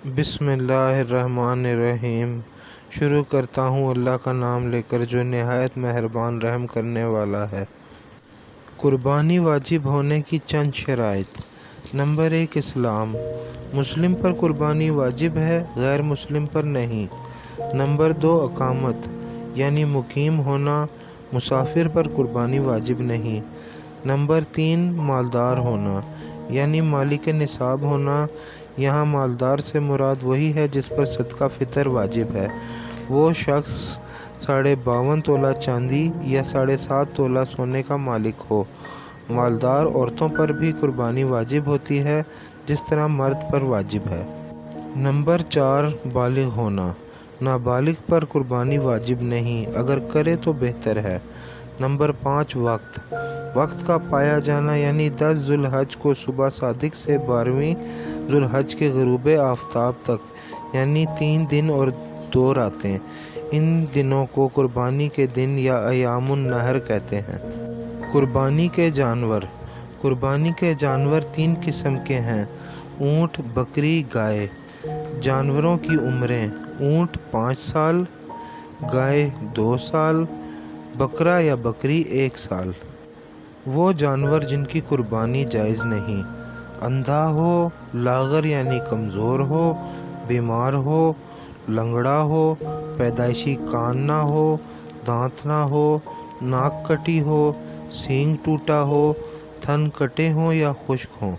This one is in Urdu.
بسم اللہ الرحمن الرحیم۔ شروع کرتا ہوں اللہ کا نام لے کر جو نہایت مہربان رحم کرنے والا ہے۔ قربانی واجب ہونے کی چند شرائط۔ نمبر 1، اسلام۔ مسلم پر قربانی واجب ہے، غیر مسلم پر نہیں۔ نمبر 2، اقامت یعنی مقیم ہونا، مسافر پر قربانی واجب نہیں۔ نمبر 3، مالدار ہونا یعنی مالک نصاب ہونا۔ یہاں مالدار سے مراد وہی ہے جس پر صدقہ فطر واجب ہے۔ وہ شخص 52.5 تولہ چاندی یا 7.5 تولہ سونے کا مالک ہو۔ مالدار عورتوں پر بھی قربانی واجب ہوتی ہے جس طرح مرد پر واجب ہے۔ نمبر 4، بالغ ہونا۔ نابالغ پر قربانی واجب نہیں، اگر کرے تو بہتر ہے۔ نمبر 5، وقت کا پایا جانا یعنی 10 ذی الحج کو صبح صادق سے 12ویں ذی الحج کے غروب آفتاب تک یعنی 3 دن اور 2 راتیں۔ ان دنوں کو قربانی کے دن یا ایام النحر کہتے ہیں۔ قربانی کے جانور۔ قربانی کے جانور 3 قسم کے ہیں: اونٹ، بکری، گائے۔ جانوروں کی عمریں: اونٹ 5 سال، گائے 2 سال، بکرا یا بکری 1 سال۔ وہ جانور جن کی قربانی جائز نہیں: اندھا ہو، لاغر یعنی کمزور ہو، بیمار ہو، لنگڑا ہو، پیدائشی کان نہ ہو، دانت نہ ہو، ناک کٹی ہو، سینگ ٹوٹا ہو، تھن کٹے ہوں یا خشک ہوں۔